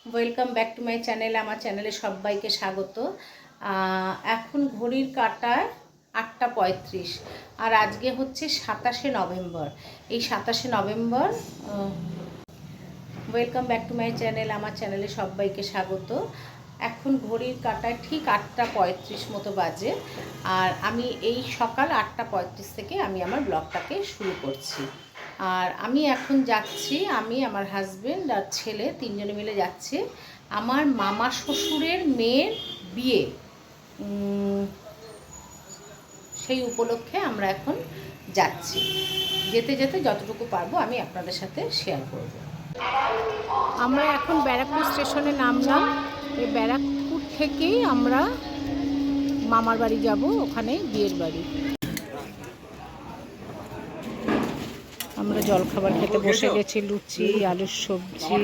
Welcome back to my channel. আমার চ্যানেলে সবাইকে স্বাগত। এখন ঘড়ির কাঁটায় 8টা 35 আর আজকে হচ্ছে 27শে নভেম্বর। এই 27শে November welcome back to my channel. আমার চ্যানেলে সবাইকে স্বাগত। এখন ঘড়ির কাঁটায় ঠিক 8টা 35 মতো বাজে, আর আমি এই সকাল 8টা 35 থেকে আমি আমার ব্লগটাকে শুরু করছি। আর আমি এখন যাচ্ছি, আমি আমার হাজব্যান্ড আর ছেলে তিনজনে মিলে যাচ্ছি আমার মামা শ্বশুরের মেয়ের বিয়ে। সেই উপলক্ষে আমরা এখন যাচ্ছি। যেতে যেতে যতটুকু পারবো আমি আপনাদের সাথে শেয়ার করব। আমরা এখন ব্যারাকপুর স্টেশনে নামলাম। এই ব্যারাকপুর থেকেই আমরা মামার বাড়ি যাব, ওখানে বিয়ের বাড়ি। আমরা জলখাবার খেতে বসে গেছি, লুচি, আলুর সবজি।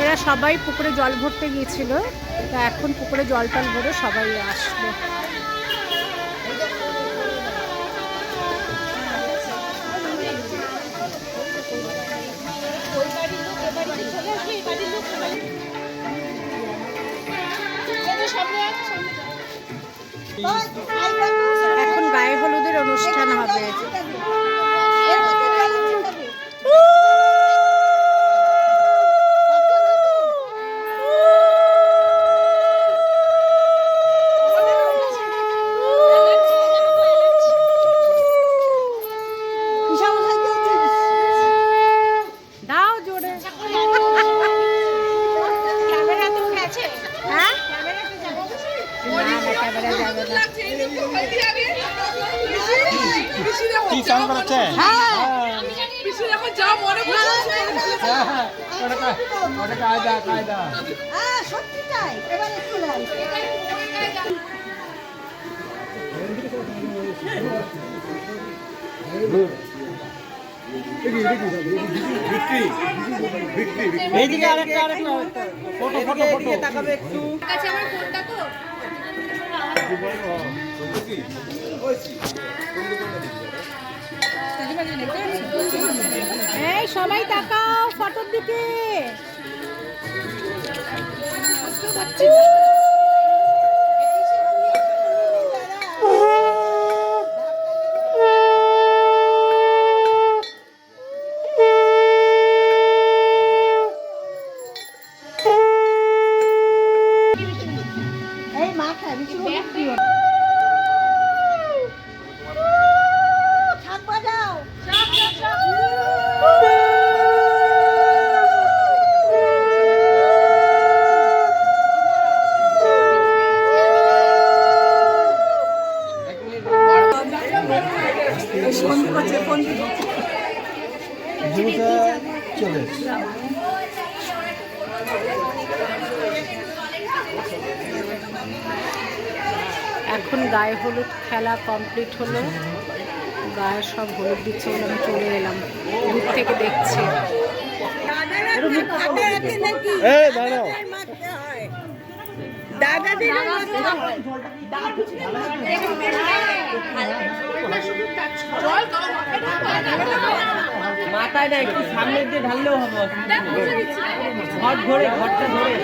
এরা সবাই পুকুরে জল ভরতে গিয়েছিল, তা এখন পুকুরে জল টল ভরে সবাই আসলো। এখন গায়ে হলুদের অনুষ্ঠান হবে। এইদিকে আরেকটা ফটো ফটো ফটো তাকাবে একটু। কাছে আমার ফোনটা তো এই সবাই তাকাও ফটোর দিকে। এখন গায়ে হলুদ খেলা কমপ্লিট হলো, গায়ে সব হলুদ দিচ্ছে বলে আমি চলে এলাম, দূর থেকে দেখছি। মাথায় না একটু সামনে দিয়ে ঢাললেও হবে, ঘট ধরে ঘরটা ধরে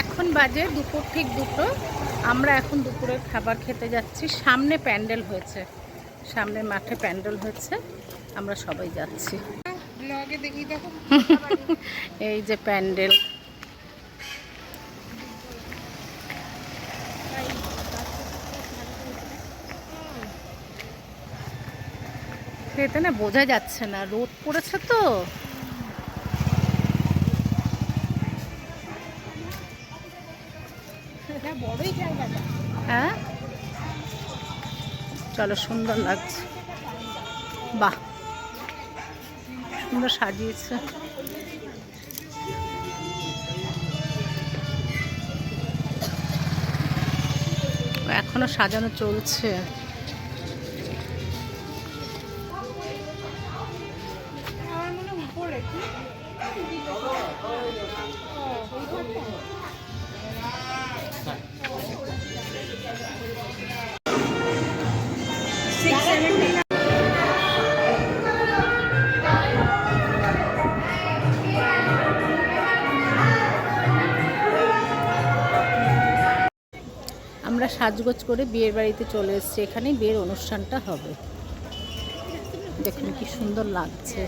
এখন বাজে দুপুর ঠিক 2টো। আমরা এখন দুপুরের খাবার খেতে যাচ্ছি। সামনে প্যান্ডেল হয়েছে, সামনে মাঠে প্যান্ডেল হয়েছে, আমরা সবাই যাচ্ছি। এই যে প্যান্ডেল, এতে না বোঝা যাচ্ছে না, রোদ পড়েছে তো। হ্যাঁ চলো, সুন্দর লাগছে, বাহ সুন্দর সাজিয়েছে। এখনো সাজানো চলছে। আমরা সাজগোজ করে বিয়ের বাড়িতে চলে এসেছি। এখানে বিয়ের অনুষ্ঠানটা হবে। দেখুন কি সুন্দর লাগছে।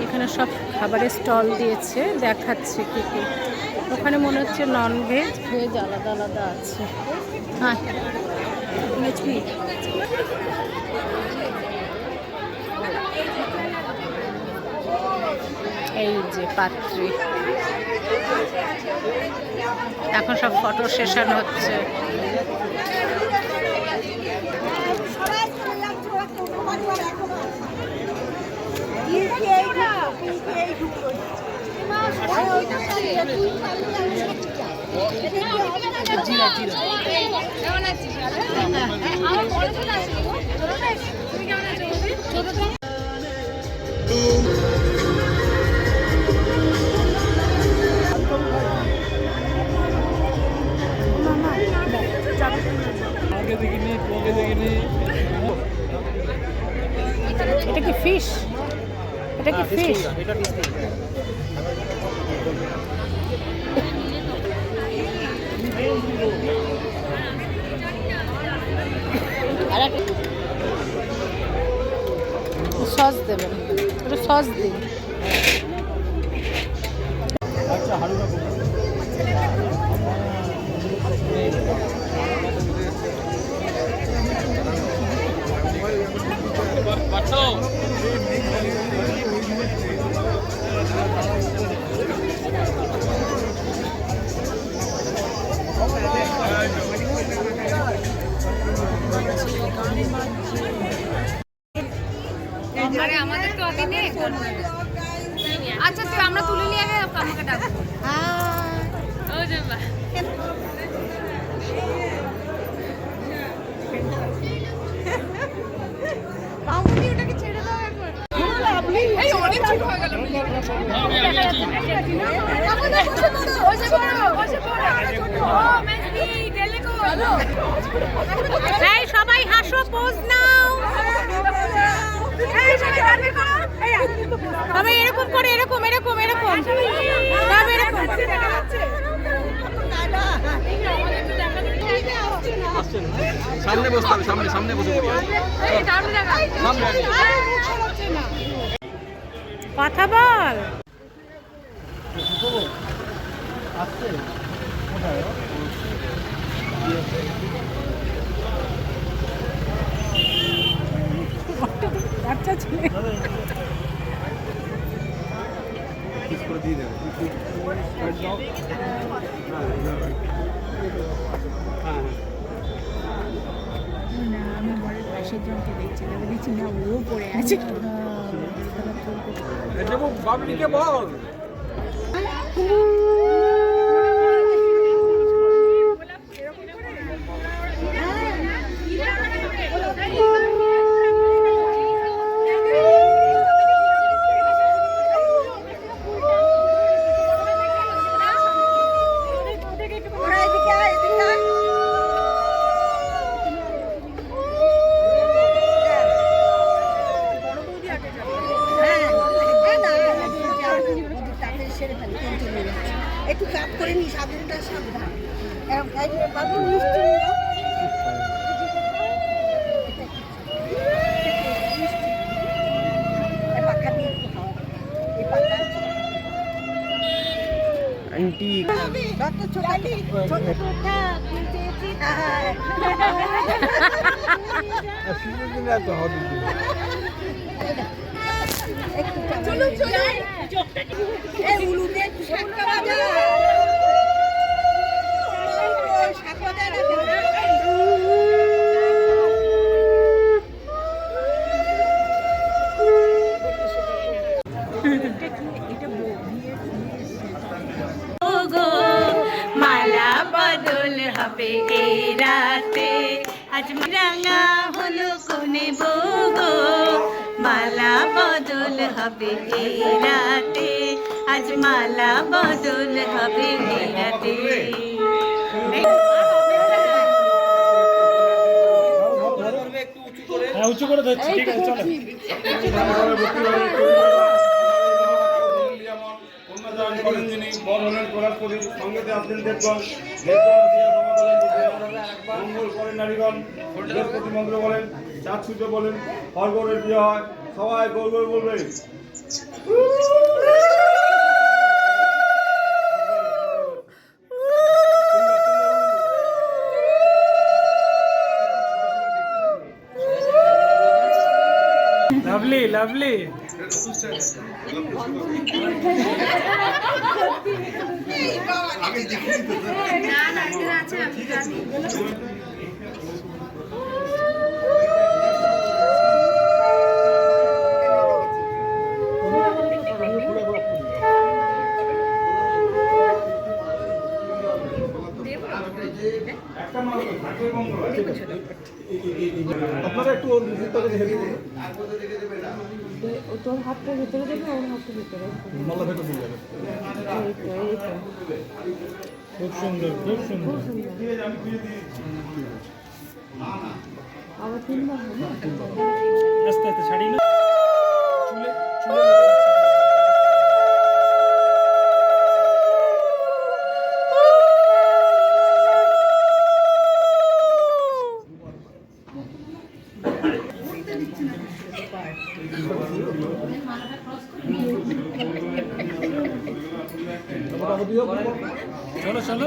এখানে সব খাবারের স্টল দিয়েছে, দেখাচ্ছে কি কি। ওখানে মনে হচ্ছে নন ভেজ, ভেজ আলাদা আলাদা আছে। হ্যাঁ, এই যে পাত্রী, এখন সব ফটো সেশন হচ্ছে। এটা কি ফিশ? এটা কি ফিশ? সস দেবেন, একটু সস দিন। আরে আমাদের তো আগে নেই। আচ্ছা তুই আমরা তুলে নিয়ে আগে আমাকে ডাকবো। ও যাবা বাবুনি ওটাকে ছেড়ে দাও এখন। এই অনেক ছোট হয়ে গেল। বসে পড়ো বসে পড়ো। ও মেসি গেলে কো। এই সবাই হাসো, পোজ নাও। সবাই এরকম করে, এরকম এরকম এরকম সব এরকম। সামনে বসতে হবে, সামনে সামনে বসে পড়ি। কথা বল। আচ্ছা ছেলে দিয়ে দেবে। আমি ঘরের পাশের জনকে দেখছি না, দেখছি না ও পড়ে আছে। বাবলিকে বল। একটু কাপ করে নি, সাবধানটা সাবধান। আন্টি মালা বদল হবে এই রাতে, আজ রাঙা হলো কোনে বগো। মালা বদল হবে এই রাতে, আজ মালা বদল হবে এই রাতে। উঁচু করে ধরছি, ঠিক আছে চলো। মন্ত্র বলেন, চাঁদ সূর্য বলেন, হরগৌরের বিয়ে হয়, সবাই গৌর গৌর বলবে। Lovely lovely. আপনারা একটু ওর মুখটাকে দেখে দিন। তোর হাতটা ভেতরে দেবে, ওর হাতটা ভেতরে। মালা ভেতর দিয়ে যাবে। খুব সুন্দর, খুব সুন্দর। আবার তিনবার হবে। আস্তে আস্তে ছাড়ি না। চুলে চলো চলো।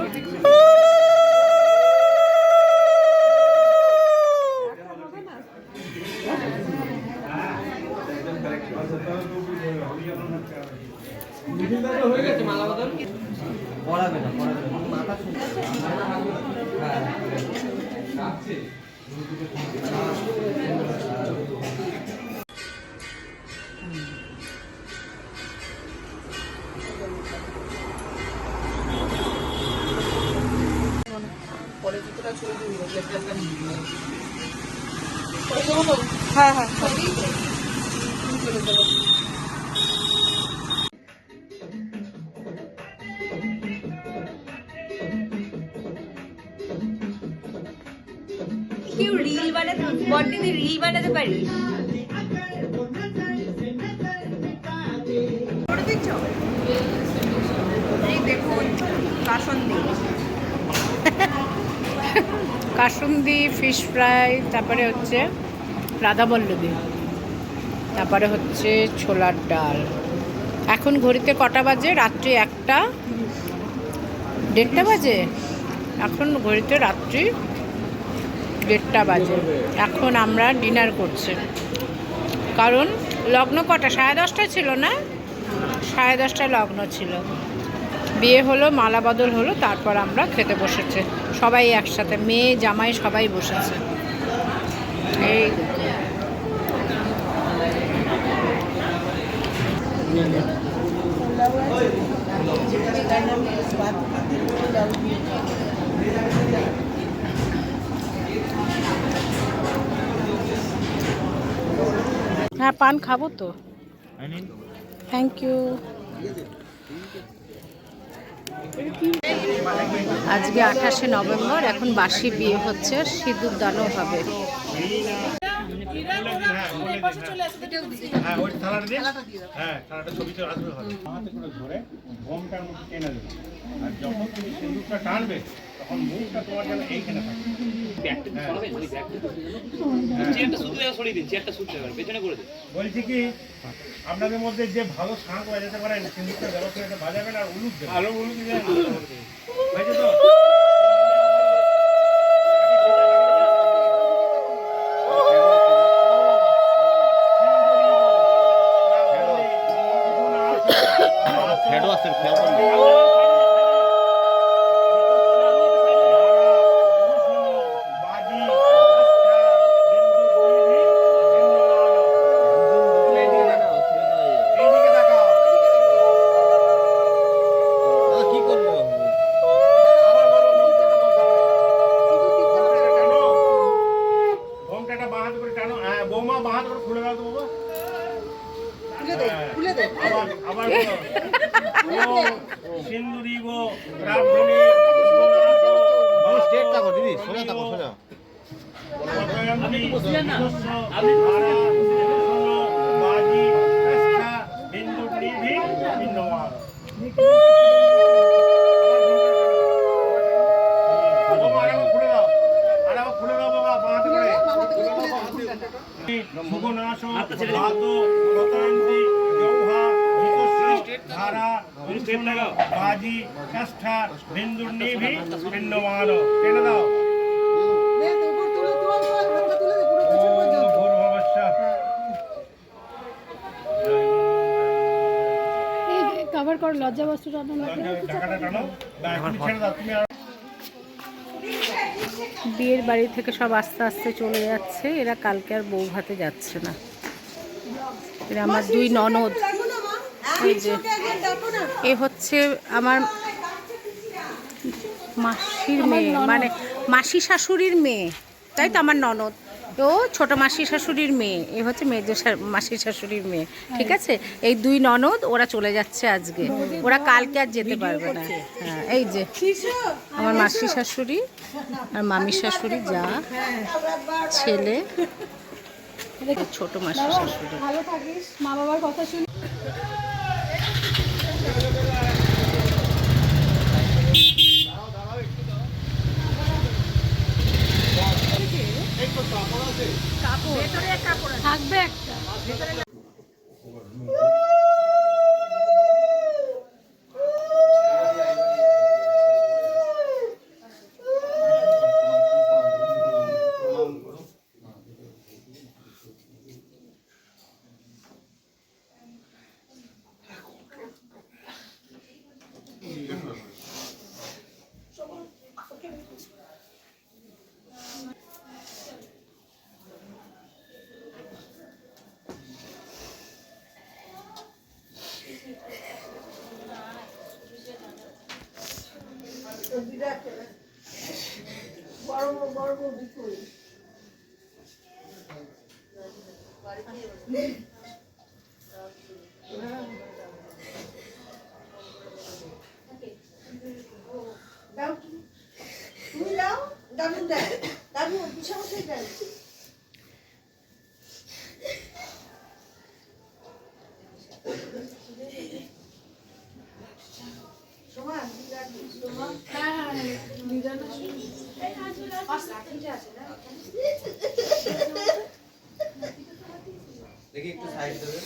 হ্যাঁ হ্যাঁ কেউ রিল বানাতে, বড়দিনে রিল বানাতে পারি। এই দেখুন কাসন্দি, কাসুন্দি, ফিশ ফ্রাই, তারপরে হচ্ছে রাধাবল্লভী, তারপরে হচ্ছে ছোলার ডাল। এখন ঘড়িতে কটা বাজে? রাত্রি 1টা 1:30 বাজে। এখন ঘড়িতে রাত্রি 1:30 বাজে। এখন আমরা ডিনার করছি, কারণ লগ্ন কটা? 10:30 ছিল না? 10:30 লগ্ন ছিল। বিয়ে হলো, মালা বদল হলো, তারপর আমরা খেতে বসেছে সবাই একসাথে, মেয়ে জামাই সবাই বসেছে। এই হ্যাঁ, পান খাবো তো। Thank you. আজকে 28শে নভেম্বর। এখন বাসি বিয়ে হচ্ছে, সিঁদুর দানও হবে। টানবে তখন মুখটা তোমার যেন এইখানে থাকে। বলছি কি আপনাদের মধ্যে যে ভালো শাঁখ বাজাতে পারেন সিন্দুকটা ব্যবস্থা এটা বাজাবেন আর উলুক দেবেন। ভালো উলুক দিবেন হয়েছে তো? হেডও আছে খেয়াল করুন। কি করবো ঘোমটাটা বাঁ হাতে করে টানো। হ্যাঁ বৌমা বাঁ হাতে করে খুলে দাও তো বাবা। আবার বলো। সিন্দুরি গো রাধুনি স্ট্রেট থাকো দিদি, সোজা থাকো সোজা। बाजी कष्ठा बिंदुर्निभि पिंडमान टेने दाओ কভার কর লজ্জা বস্তু টানো ঢাকাটা টানো তুমি ছেড়ে দাও তুমি বিয়ের বাড়ি থেকে সব আস্তে আস্তে চলে যাচ্ছে। এরা কালকে আর বউ ভাতে যাচ্ছে না। এরা আমার দুই ননদ। এই যে এ হচ্ছে আমার মাসির মেয়ে, মানে মাসি শাশুড়ির মেয়ে, তাই তো আমার ননদ। ও ছোট মাসি শাশুড়ির মেয়ে, এ হচ্ছে মেজো মাসি শাশুড়ির মেয়ে। ঠিক আছে, এই দুই ননদ ওরা চলে যাচ্ছে আজকে, ওরা কালকে আর যেতে পারবে না। হ্যাঁ এই যে আমার মাসি শাশুড়ি আর মামি শাশুড়ি, যা ছেলে, ছোট মাসি শাশুড়ি। ভালো থাকিস, মা বাবার কথা শুনে। থাকবে একটা দেখি একটু সাইড দেবে।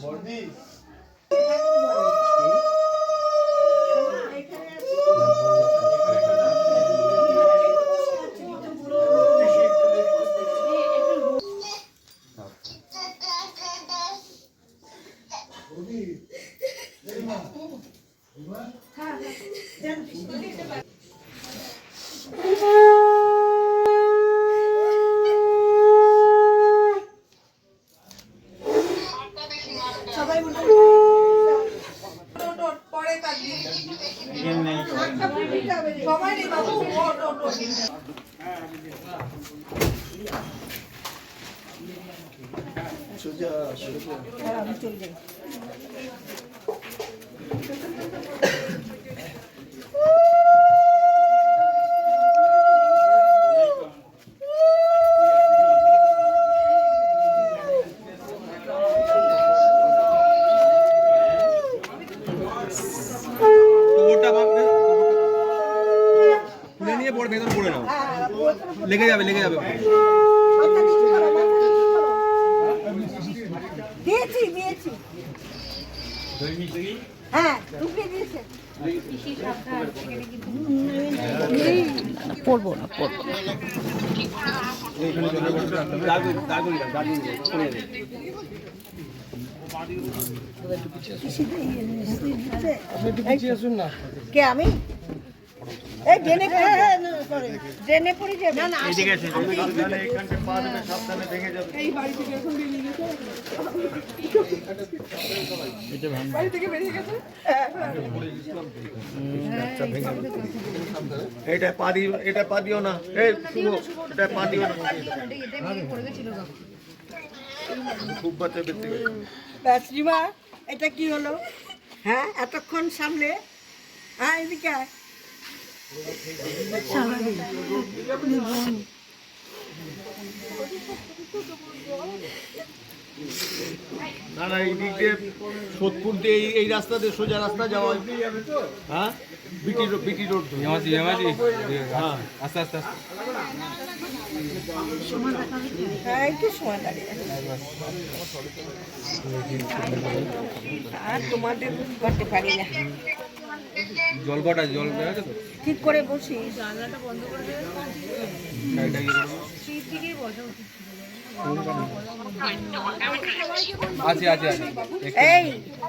বর্দি গোবরটা তুলে নিয়ে পরে ভেতর পড়ে নাও, লেগে যাবে লেগে যাবে। দিয়েছি দিয়েছি হ্যাঁ ঢুকিয়ে দিয়েছে পড়বো না পড়বো না। কে আমি এই ড্রেনে ড্রেনে পড়ে যাবে না না এখানটা পা দেবে, সাবধানে ভেঙে যাবে। এটা পা দিও না, এই শুভ, এটা পা দিও না। খুব বাচ্চা বেঁচে গেছে। শ্রীমা এটা কি হলো হ্যাঁ এতক্ষণ সামনে হ্যাঁ এদিকে আয়। না না, এই দিক দিয়ে সোদপুর দিয়ে এই রাস্তা দিয়ে সোজা রাস্তা যাওয়া হ্যাঁ বিটি রোড হ্যাঁ আস্তে আস্তে আস্তে হ্যাঁ একটু সময় দাঁড়িয়ে আর তোমাদের করতে পারি না জল কটা জল দেওয়া আছে তো? ঠিক করে বসি জানলাটা বন্ধ করে দেবে। সাইডটা ইয়ে করো। শীত দিকেই বসা উচিত ছিল। আছে আছে আছে এই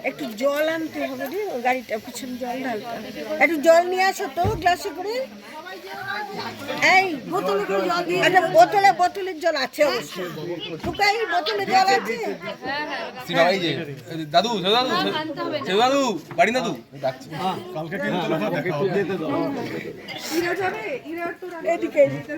একটু জল আনতে হবে রে ও গাড়িটা পিছনে জল ঢালতে একটু জল নিয়ে আসো তো গ্লাসে করে এই বোতলে করে জল দিয়ে একটা বোতলের জল আছে অবশ্যই টুকাই বোতলে জল আছে সিবা এই যে দাদু সেদু দাদু বাড়ি দাদু ডাকছি। এদিকে এদিকে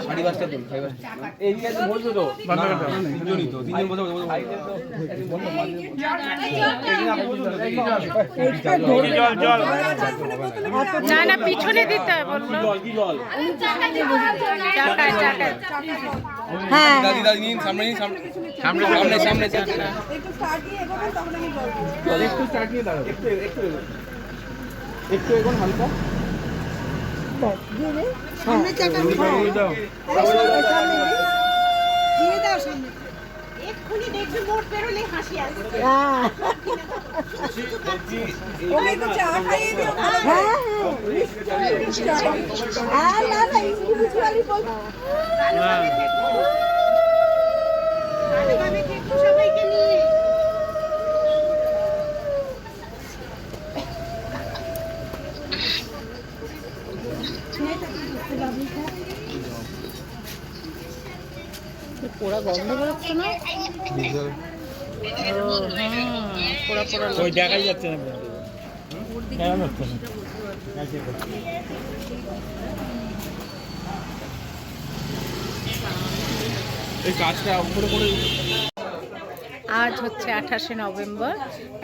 সাড়ে পাঁচটা তো এইদিকে বলছো তো তিনজনই তো তিনজন বসে না না পিছনে দিতে বললো চাকায় চাকায়। হ্যাঁ দাদি দাদি নিন সামনে নিন সামনে সামনে সামনে সামনে একটু স্টার্ট দিয়ে এগোবে তখন আমি জল একটু স্টার্ট দিয়ে দাঁড়াও একটু এখন হালকা দিয়ে দে সামনে চাকা দিয়ে দাও দিয়ে দাও সামনে এক্ষুনি দেখবি মোট বেরোলে হাসি আসবে ওকে তো চা খাইয়ে দিও হ্যাঁ হ্যাঁ না না ইন্ডিভিজুয়ালি বল আমি একটু সবাইকে নিয়ে পোড়া গন্ধ বেরোচ্ছে না? পোড়া পোড়া ওই দেখাই যাচ্ছে না, দেখা যাচ্ছে না। এই কাজটা উপরে করে আজ হচ্ছে 28শে নভেম্বর,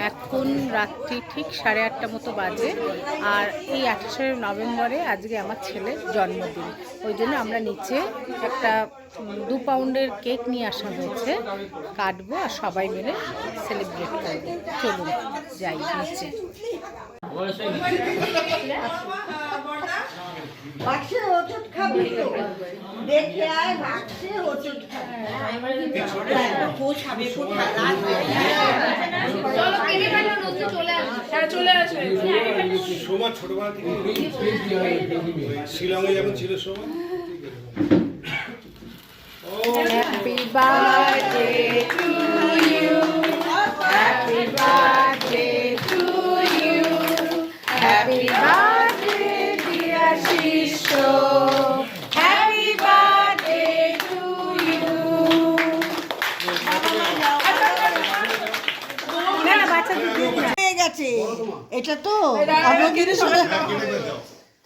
এখন রাত্রি ঠিক 8:30 মতো বাজে। আর এই 28শে নভেম্বরে আজকে আমার ছেলের জন্মদিন, ওই জন্য আমরা নিচে একটা 2 পাউন্ডের কেক নিয়ে আসা হয়েছে, কাটবো আর সবাই মিলে সেলিব্রেট করবো। চলুন যাই নিচে। বাক্সে ওষুধ খাবি তো দেখে আয় বাক্সে ওষুধ খাবি চলো কেটে ফেলো, নজরুল চলে আসবে। হ্যাঁ চলে আসবে। সোমা ছোটবেলা থেকে শিলংয়ে যখন ছিল Soma Happy birthday to you. Happy birthday to you. Happy birthday dear Shisho. Happy birthday to you. না না বাচ্চাদের হয়ে গেছে এটা তো অন্যদিনের সবাই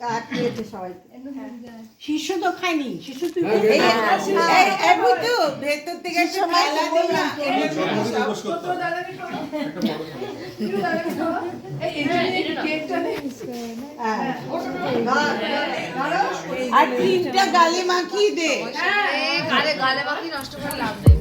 কাটিয়েছে সবাই শিশু তো খায়নি শিশু তুই তো ভেতর থেকে একটা খেলা দিলাম আর তিনটা গালে মাখিয়ে দে গালে গালে বাকি নষ্ট করে লাভ নেই।